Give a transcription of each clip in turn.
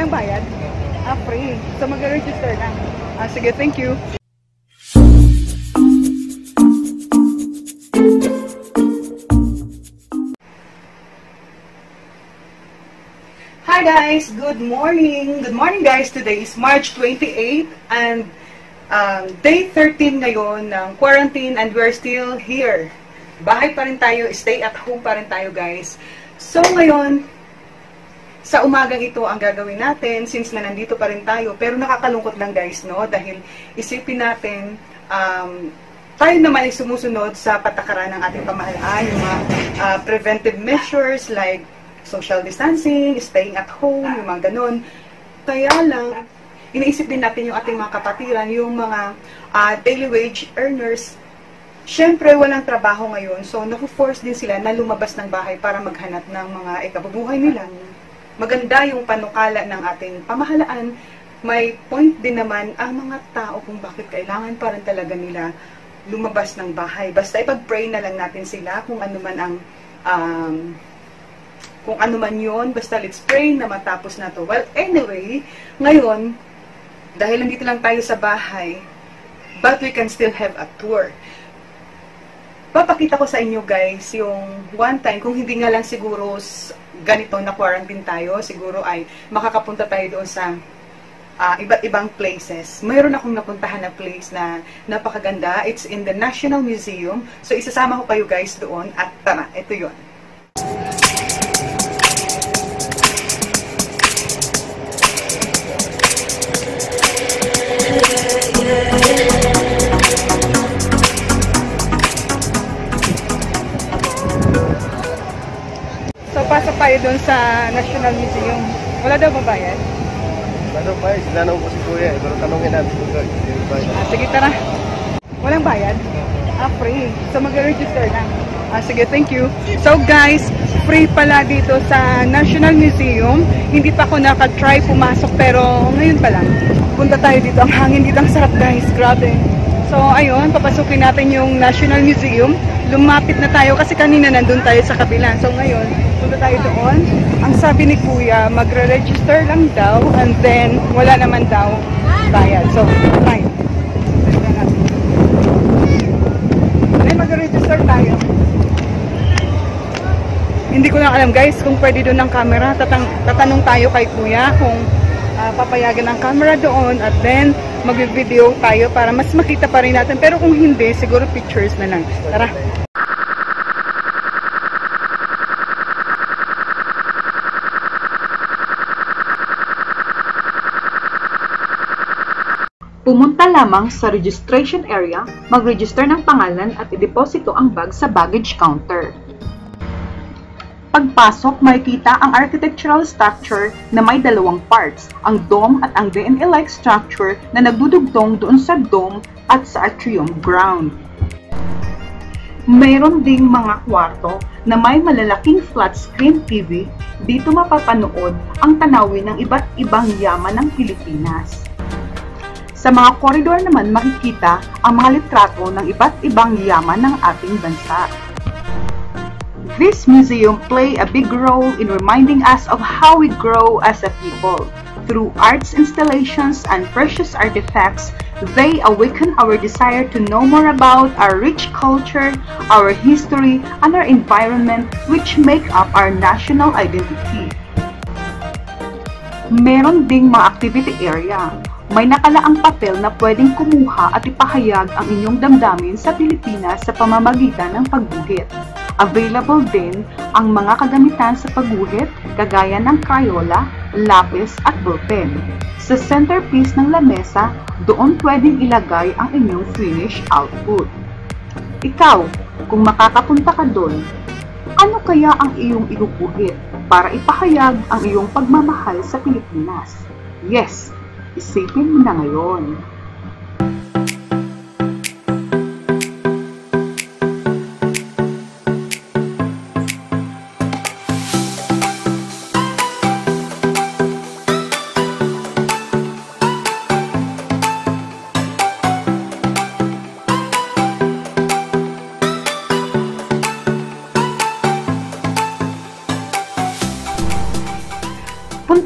Walang bayad? Free. So mag-register na. Sige, thank you. Hi guys! Good morning! Good morning guys! Today is March 28 and day 13 ngayon ng quarantine and we're still here. Bahay pa rin tayo, stay at home pa rin tayo guys. So ngayon, sa umagang ito ang gagawin natin since na nandito pa rin tayo. Pero nakakalungkot lang guys, no? Dahil isipin natin, tayo naman ay sumusunod sa patakaran ng ating pamahalaan, yung mga preventive measures like social distancing, staying at home, yung mga ganun. Kaya lang, iniisip din natin yung ating mga kapatiran, yung mga daily wage earners. Siyempre, walang trabaho ngayon. So, naku-force din sila na lumabas ng bahay para maghanap ng mga ikabubuhay nila. Maganda yung panukala ng ating pamahalaan. May point din naman ang mga tao kung bakit kailangan pa rin talaga nila lumabas ng bahay. Basta ipag-pray na lang natin sila kung ano man ang kung ano man yun. Basta let's pray na matapos na to. Well, anyway, ngayon, dahil nandito lang tayo sa bahay, but we can still have a tour. Papakita ko sa inyo guys yung one time, kung hindi nga lang siguro ganito na quarantine tayo, siguro ay makakapunta tayo doon sa iba't ibang places. Mayroon akong napuntahan na place na napakaganda. It's in the National Museum. So isasama ko kayo guys doon at tara, ito yun. So, pasok tayo doon sa National Museum. Wala daw babayad? Wala daw bayad. Sinanong ko si Kuya. Pero tanongin natin kung sige, tara. Walang bayad? Free. So, mag-register na. Sige, thank you. So, guys, free pala dito sa National Museum. Hindi pa ako naka-try pumasok, pero ngayon pa lang. Punta tayo dito. Ang hangin dito. Ang sarap, guys. Grabe. So, ayun. Papasukin natin yung National Museum. Lumapit na tayo kasi kanina nandun tayo sa kabila. So ngayon, punta tayo doon. Ang sabi ni Kuya, magre-register lang daw and then wala naman daw bayad. So, fine. Then magre-register tayo. Hindi ko lang alam guys kung pwede doon ng camera. Tatanong tayo kay Kuya kung papayagan ng camera doon at then mag-video tayo para mas makita pa rin natin. Pero kung hindi, siguro pictures na lang. Tara! Pumunta lamang sa registration area, mag-register ng pangalan at i-deposito ang bag sa baggage counter. Pagpasok, makikita ang architectural structure na may dalawang parts, ang dome at ang DNA-like structure na nagdudugtong doon sa dome at sa atrium ground. Mayroon ding mga kwarto na may malalaking flat screen TV. Dito mapapanood ang tanawin ng iba't ibang yaman ng Pilipinas. Sa mga koridor naman makikita ang mga litrato ng iba't ibang yaman ng ating bansa. This museum play a big role in reminding us of how we grow as a people. Through arts installations and precious artifacts, they awaken our desire to know more about our rich culture, our history, and our environment which make up our national identity. Meron ding mga activity area. May nakalaang papel na pwedeng kumuha at ipahayag ang inyong damdamin sa Pilipinas sa pamamagitan ng pagguhit. Available din ang mga kagamitan sa pagguhit kagaya ng Crayola, lapis at ballpen. Sa centerpiece ng lamesa, doon pwedeng ilagay ang inyong finished output. Ikaw, kung makakapunta ka doon, ano kaya ang iyong iguguhit para ipahayag ang iyong pagmamahal sa Pilipinas? Yes! Isipin mo na ngayon.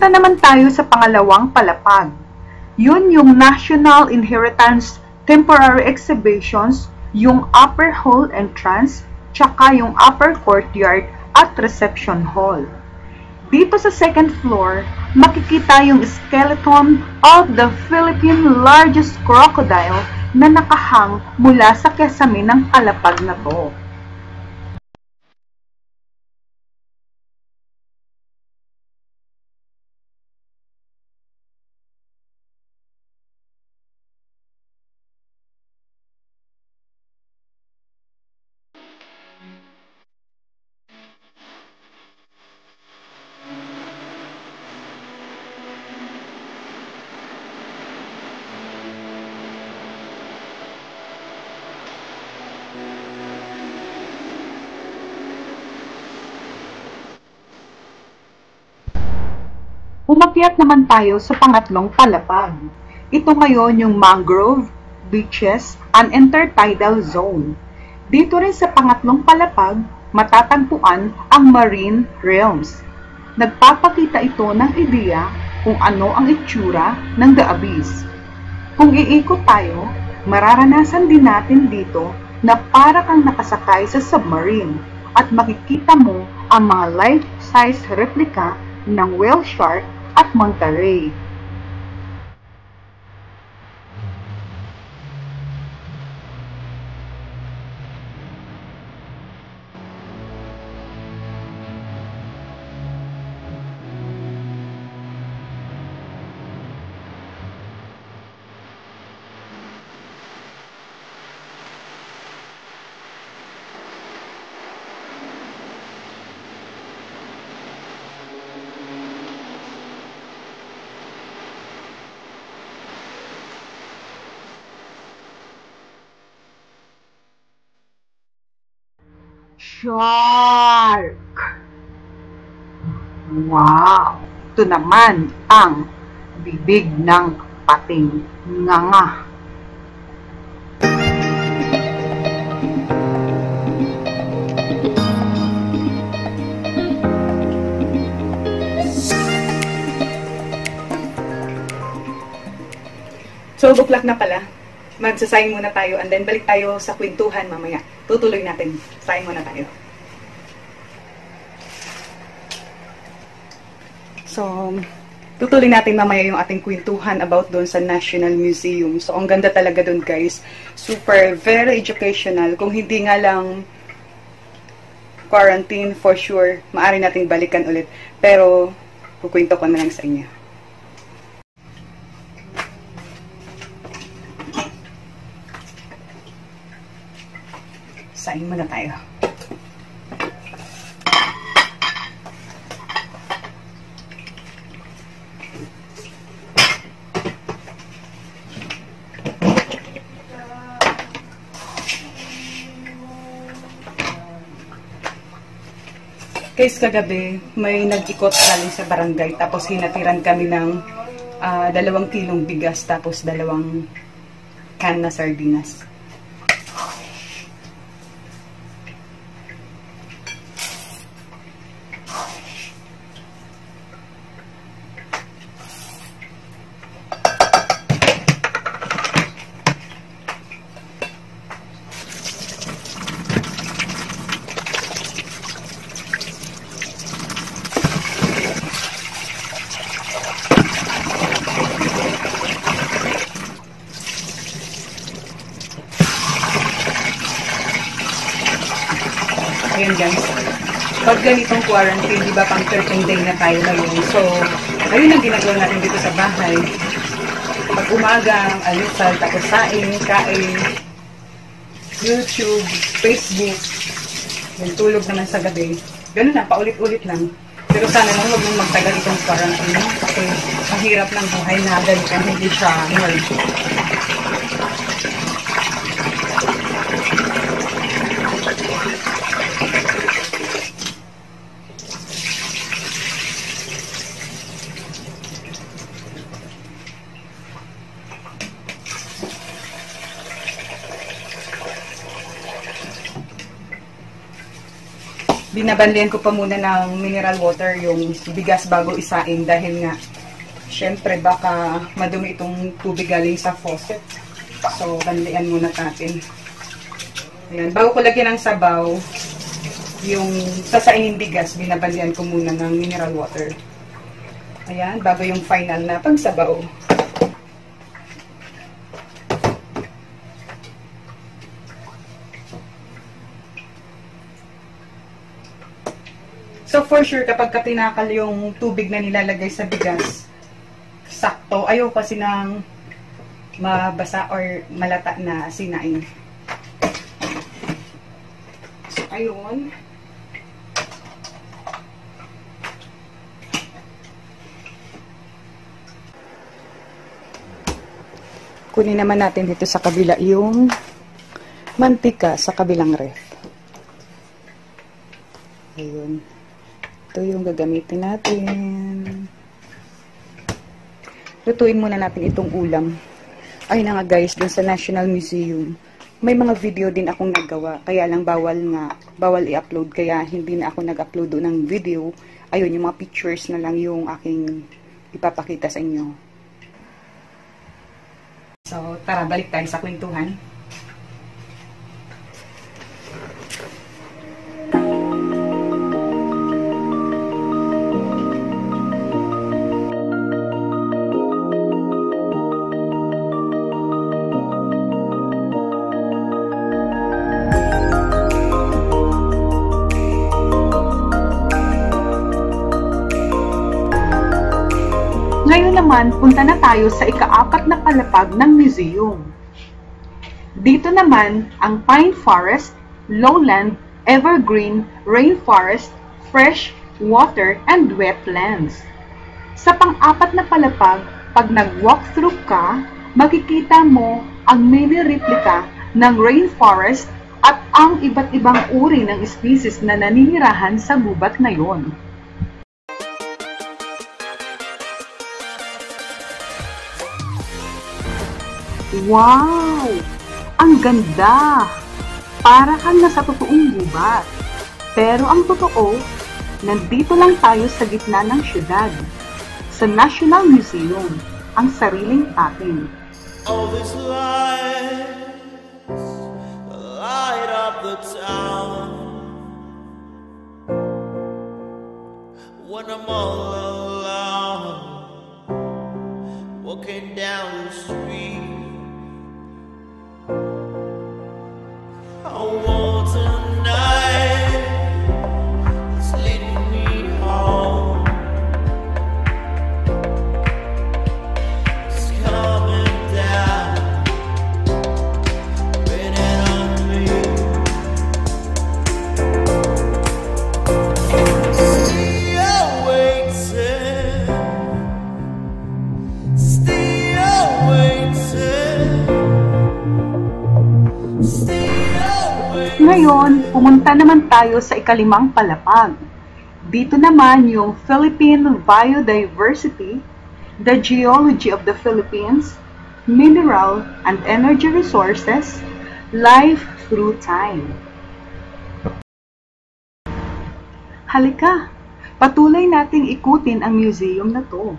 Punta naman tayo sa pangalawang palapag. Yun yung National Inheritance Temporary Exhibitions, yung upper hall entrance, tsaka yung upper courtyard at reception hall. Dito sa second floor, makikita yung skeleton of the Philippine largest crocodile na nakahang mula sa kesame ng palapag na to. Umakyat naman tayo sa pangatlong palapag. Ito ngayon yung mangrove, beaches, and intertidal zone. Dito rin sa pangatlong palapag, matatagpuan ang marine realms. Nagpapakita ito ng ideya kung ano ang itsura ng the abyss. Kung iikot tayo, mararanasan din natin dito na para kang nakasakay sa submarine at makikita mo ang mga life-size replika ng whale shark at manta ray. Shark! Wow! Ito naman ang bibig ng pating nganga. So, buklak na pala. Magsasayang muna tayo and then balik tayo sa kwentuhan mamaya. Tutuloy natin. Sayang muna tayo. So, tutuloy natin mamaya yung ating kwentuhan about doon sa National Museum. So, ang ganda talaga doon guys. Super, very educational. Kung hindi nga lang quarantine, for sure, maaari nating balikan ulit. Pero, kukwento ko na lang sa inyo. Saing muna tayo. Guys, kagabi, may nag-ikot galing sa barangay. Tapos hinatiran kami ng 2 kilong bigas. Tapos 2 can na sardinas. Ayan guys, pag ganitong quarantine, di ba pang 13th day na tayo ngayon. So, ayun ang ginagawa natin dito sa bahay. Pag umaga, almusal, tapos saing, kain, YouTube, Facebook, yung tulog naman sa gabi. Ganun na, paulit-ulit lang. Pero sana lang huwag mong magtagal itong quarantine kasi mahirap ng buhay na ganito, hindi siya normal. binabanlian ko pa muna ng mineral water yung bigas bago isain dahil nga syempre baka madumi itong tubig galing sa faucet. So, banlian muna natin. Ayan. Bago ko lagyan ng sabaw, yung sasainin bigas, binabanlian ko muna ng mineral water. Ayan, bago yung final na pagsabaw. So, for sure, kapag tinakal yung tubig na nilalagay sa bigas, sakto. Ayaw kasi ng mabasa or malata na sinain. So, ayun. Kunin naman natin dito sa kabila yung mantika sa kabilang ref. Ayun. Ito yung gagamitin natin. Lutuin muna natin itong ulam. Ay na nga guys, dun sa National Museum, may mga video din akong nagawa. Kaya lang bawal i-upload. Kaya hindi na ako nag-upload doon ng video. Ayun, yung mga pictures na lang yung aking ipapakita sa inyo. So, tara, balik tayo sa kwentuhan. Ngayon naman, punta na tayo sa ika-4 na palapag ng museum. Dito naman ang pine forest, lowland, evergreen, rainforest, fresh water, and wetlands. Sa pang-4 na palapag, pag nag-walkthrough ka, makikita mo ang mini replica ng rainforest at ang iba't ibang uri ng species na naninirahan sa gubat na yon. Wow! Ang ganda! Para kang nasa totoong gubat. Pero ang totoo, nandito lang tayo sa gitna ng syudad. Sa National Museum, ang sariling atin. All these lights light up the town. When I'm all alone, walking down the street, I want tonight, it's leading me home. It's coming down, raining on me. Still waiting, still waiting, still. Ngayon, pumunta naman tayo sa ika-5 palapag. Dito naman yung Philippine Biodiversity, the Geology of the Philippines, Mineral and Energy Resources, Life Through Time. Halika, patuloy nating ikutin ang museum na to.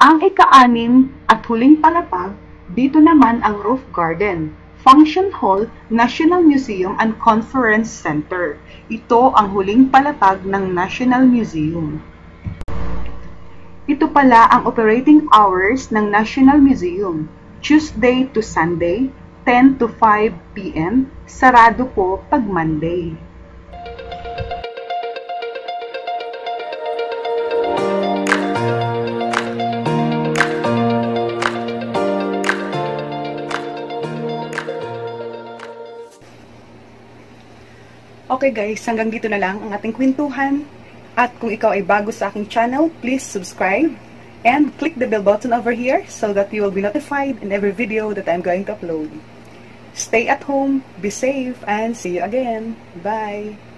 Ang ika-6 at huling palapag, dito naman ang roof garden, function hall, National Museum and Conference Center. Ito ang huling palapag ng National Museum. Ito pala ang operating hours ng National Museum. Tuesday to Sunday, 10 to 5 p.m. Sarado po pag Monday. Okay guys, hanggang dito na lang ang ating kwentuhan. At kung ikaw ay bago sa aking channel, please subscribe and click the bell button over here so that you will be notified in every video that I'm going to upload. Stay at home, be safe, and see you again. Bye!